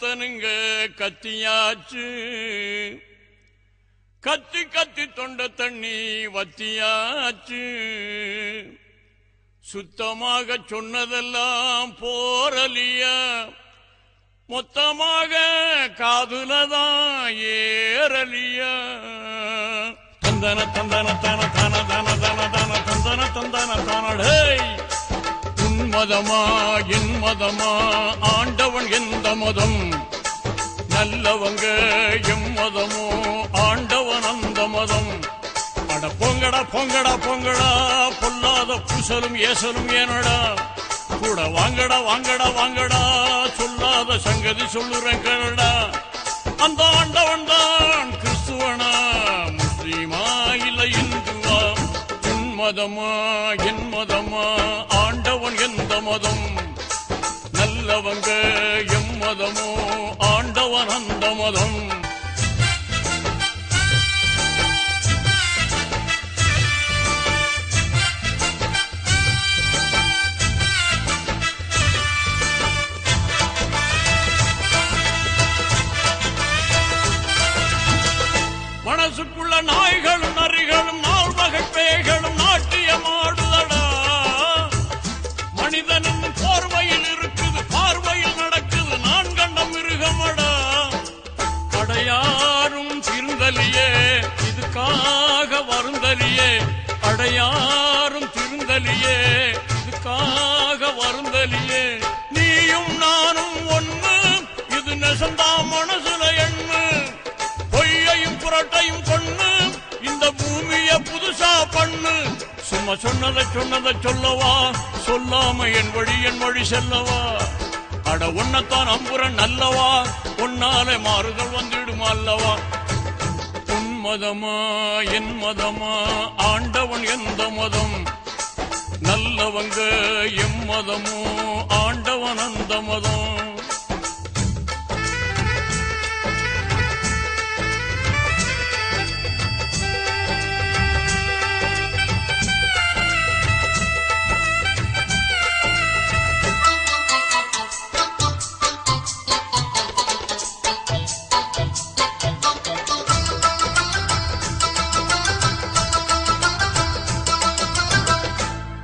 ஒருத்தனுங்க கத்தியாச்சு, கத்தி கத்தி தொண்ட தண்ணி வத்தியாச்சு. சுத்தமாக சொன்னதெல்லாம் போரலியா, மொத்தமாக காதுலதான் ஏறலியா. தந்தன தந்தன தன தன தன தன தன தந்தன தந்தன தானடே. உன் மதமா என் மதமா, ஆண்டவன் எந்த மதம்? நல்லவங்க எம் மதமோ, ஆண்டவன் அந்த மதம். அட பொங்கடா பொங்கடா பொங்கடா, பொல்லாத பூசலும் ஏசலும் ஏனடா. கூட வாங்கடா வாங்கடா வாங்கடா, சொல்லாத சங்கதி சொல்லுறேன் கேளடா. அந்த ஆண்டவன் தான் கிறிஸ்துவனா, முஸ்லீமா இல்ல இந்துவா? உன் மதமா என் மதமா, ஆண்டவன் எந்த மதம்? நல்லவங்க எம் மதமோ, ஆண்டவன் அந்த மதம். மனசுக்குள்ள நாய்களும் நரிகளும் நால்வகை பேய்களும் நாட்டியமாடுதடா. மனிதனின் போர்வையில் இருக்குது, பார்வையில் நடக்குது, நான் கண்ட மிருகமடா. அடையாரும் திருந்தலியே, இதுக்காக வருந்தலியே. அடையாரும் திருந்தலியே, இதுக்காக வருந்தலியே. நீயும் நானும் ஒண்ணு, இது நெசந்தா மனசுல எண்ணு. பொய்யையும் புரட்டையும் கொண்டு இந்த பூமிய புதுசா பண்ணு. சும்மா சொன்னதை சொன்னதை சொல்லவா, சொல்லாம என் வழி செல்லவா. அட உன்னத்தான் அம்புரன் அல்லவா, உன்னாலே மாறுதல் வந்துடுமா அல்லவா. உன் மதமா என் மதமா, ஆண்டவன் எந்த மதம்? நல்லவங்க எம் மதமோ, ஆண்டவன் அந்த மதம்.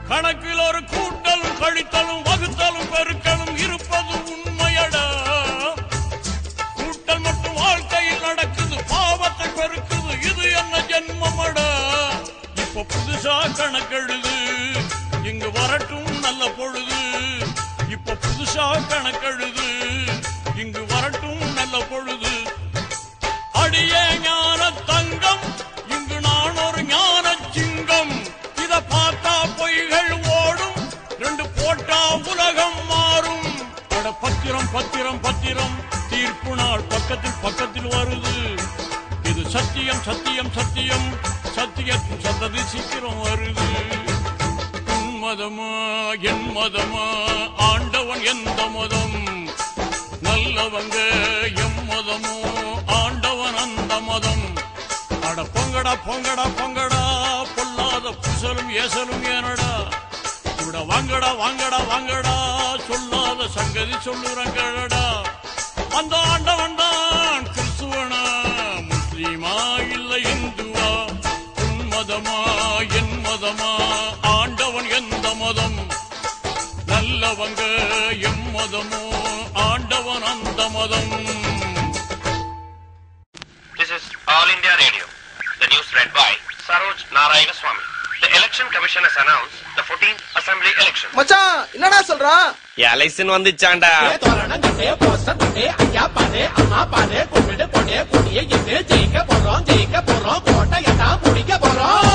கணக்கில் ஒரு கூட்டலும் கழித்தலும் வகுத்தலும் பெருக்கலும் இருப்பது உண்மையடா. கூட்டல் மட்டும் வாழ்க்கையில் நடக்குது, பாவத்தை பெருக்குது, இது என்ன ஜென்மமடா. இப்ப புதுசா கணக்கெழுது, இங்கு வரட்டும் நல்ல பொழுது. இப்ப புதுசா கணக்கெழுது, இங்கு வரட்டும் நல்ல பொழுது. அடியே ஞான தங்கம், இங்கு நான் ஒரு ஞான சிங்கம். இத பார்த்தா பொய்கள் ஓடும், ரெண்டு போட்டா உலகம் மாறும். அட பத்திரம் பத்திரம் பத்திரம், தீர்ப்பு நாள் பக்கத்தில் பக்கத்தில் வருது. இது சத்தியம் சத்தியம் சத்தியம், சத்தியத்தின் சந்ததி சீக்கிரம் வருது. உன் மதமா என் மதமா, ஆண்டவன் எந்த மதம்? நல்லவங்க எம் மதமோ, ஆண்டவன் அந்த மதம். அட பொங்கடா பொங்கடா பொங்கடா, பொல்லாத புசலும் ஏசலும் ஏனடா. கூட வாங்கடா வாங்கடா வாங்கடா, சொல்லாத சங்கதி சொல்லுறேன் கேளடா. அந்த ஆண்டவன் தான் கிறிஸ்துவனா, முஸ்லீமா இல்ல இந்துவா? உன் மதமா என் மதமா, ஆண்டவன் எந்த மதம்? நல்லவங்க எம் மதமோ, ஆண்டவன் அந்த மதம். This is All India Radio. The news read by Saroj Narayanaswamy. The Election Commission has announced the 14th Assembly election. மச்சான் என்னடா சொல்றா? எலெக்ஷன் வந்துச்சாண்டா. தோரணங்கட்டே போஸ்டர் கட்டே ஐயா பாரு அம்மா பாரு கும்பிடு கொடே கொடியே இது ஜெயிக்க போறோம் கோட்டையடா முடிக்க போறோம்.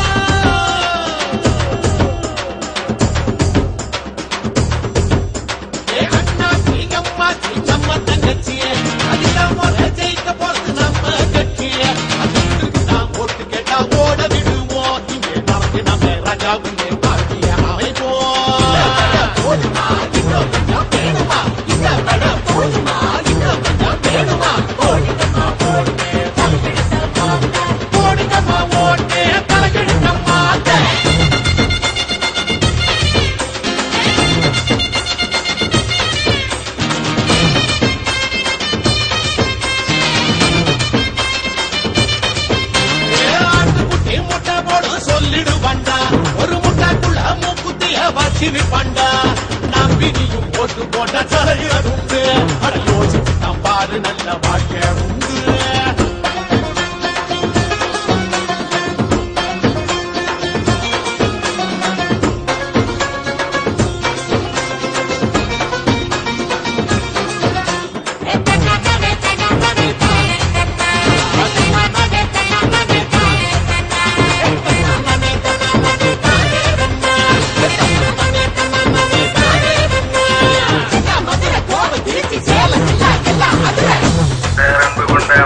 ஏ அண்ணா நீங்கம்மா சின்னம்மா தங்கச்சியே, அதிகம் முறை ஜெயிக்க போறது நம்ம கட்சியே. அதுக்கு தான் போட்டு கேட்டா ஓட விடுவோம். இங்கே நமக்கு நம்ம ராஜாவுங்க பாட்டிய அமைப்போம். போதுமா இன்னும் கொஞ்சம் வேணுமா, இந்த படம் போதுமா இன்னும் கொஞ்சம் வேணுமா. போடுங்கம்மா ஓட்டு தலைக்கெடுத்த போடுங்கம்மா ஓட்டு தலைக்கெடுத்தம்மா. தூக்கு போட்ட தலையிறது உண்டு அட யோசிச்சு தான் பாரு நல்ல வாழ்க்கை உண்டு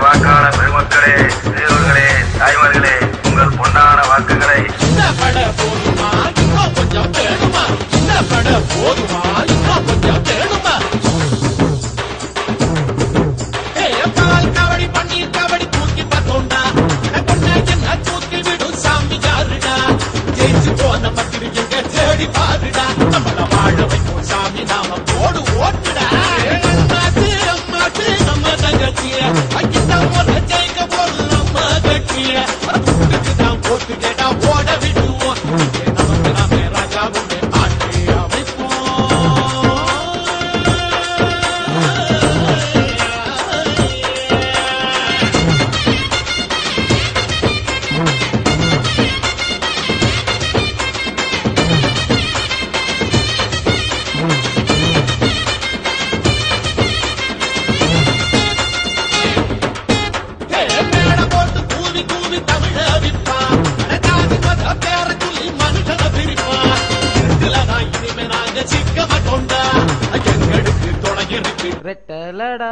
வாக்காளர் பெருமக்களே, பெரியவர்களே, தாய்மார்களே, உங்கள் பொன்னான வாக்குகளை இந்த பட போதுமா இன்னும் கொஞ்சம் வேணுமா இந்த பட போதுமா இன்னும் கொஞ்சம் வேணுமா பால் கபடி பன்னீர் கபடி தூக்கி பார்த்தோண்டா என்ன தூக்கி விடும் சாமி யாருடா ஜெயிச்சு போன மத்திரி எங்க தேடி பாருடா நம்மள வாழ வைக்கும் சாமி நாம போடு ஓட்டுடா நம்ம தங்கச்சிய ஜெயிக்க போறது நம்ம கட்சிய தான் போட்டு கேட்டா ஓட விடுவோம் நமக்கு நாமே ராஜாவுமே ஆட்சி வெட்டலடா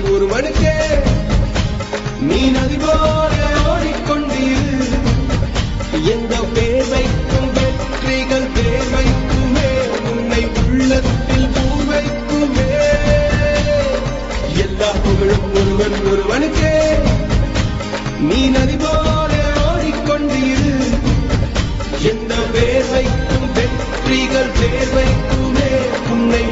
ஒருவனுக்கே நீ நதி போல ஓடிக்கொண்டீர் எந்த பேர் வைக்கும் வெற்றிகள் பேர் வைக்குமே உன்னை உள்ளத்தில் பூ வைக்குமே எல்லா புகழும் ஒருவனுக்கே நீ நதி போல ஓடிக்கொண்டீர் எந்த பேர் வைக்கும் வெற்றிகள் பேர் வைக்குமே உன்னை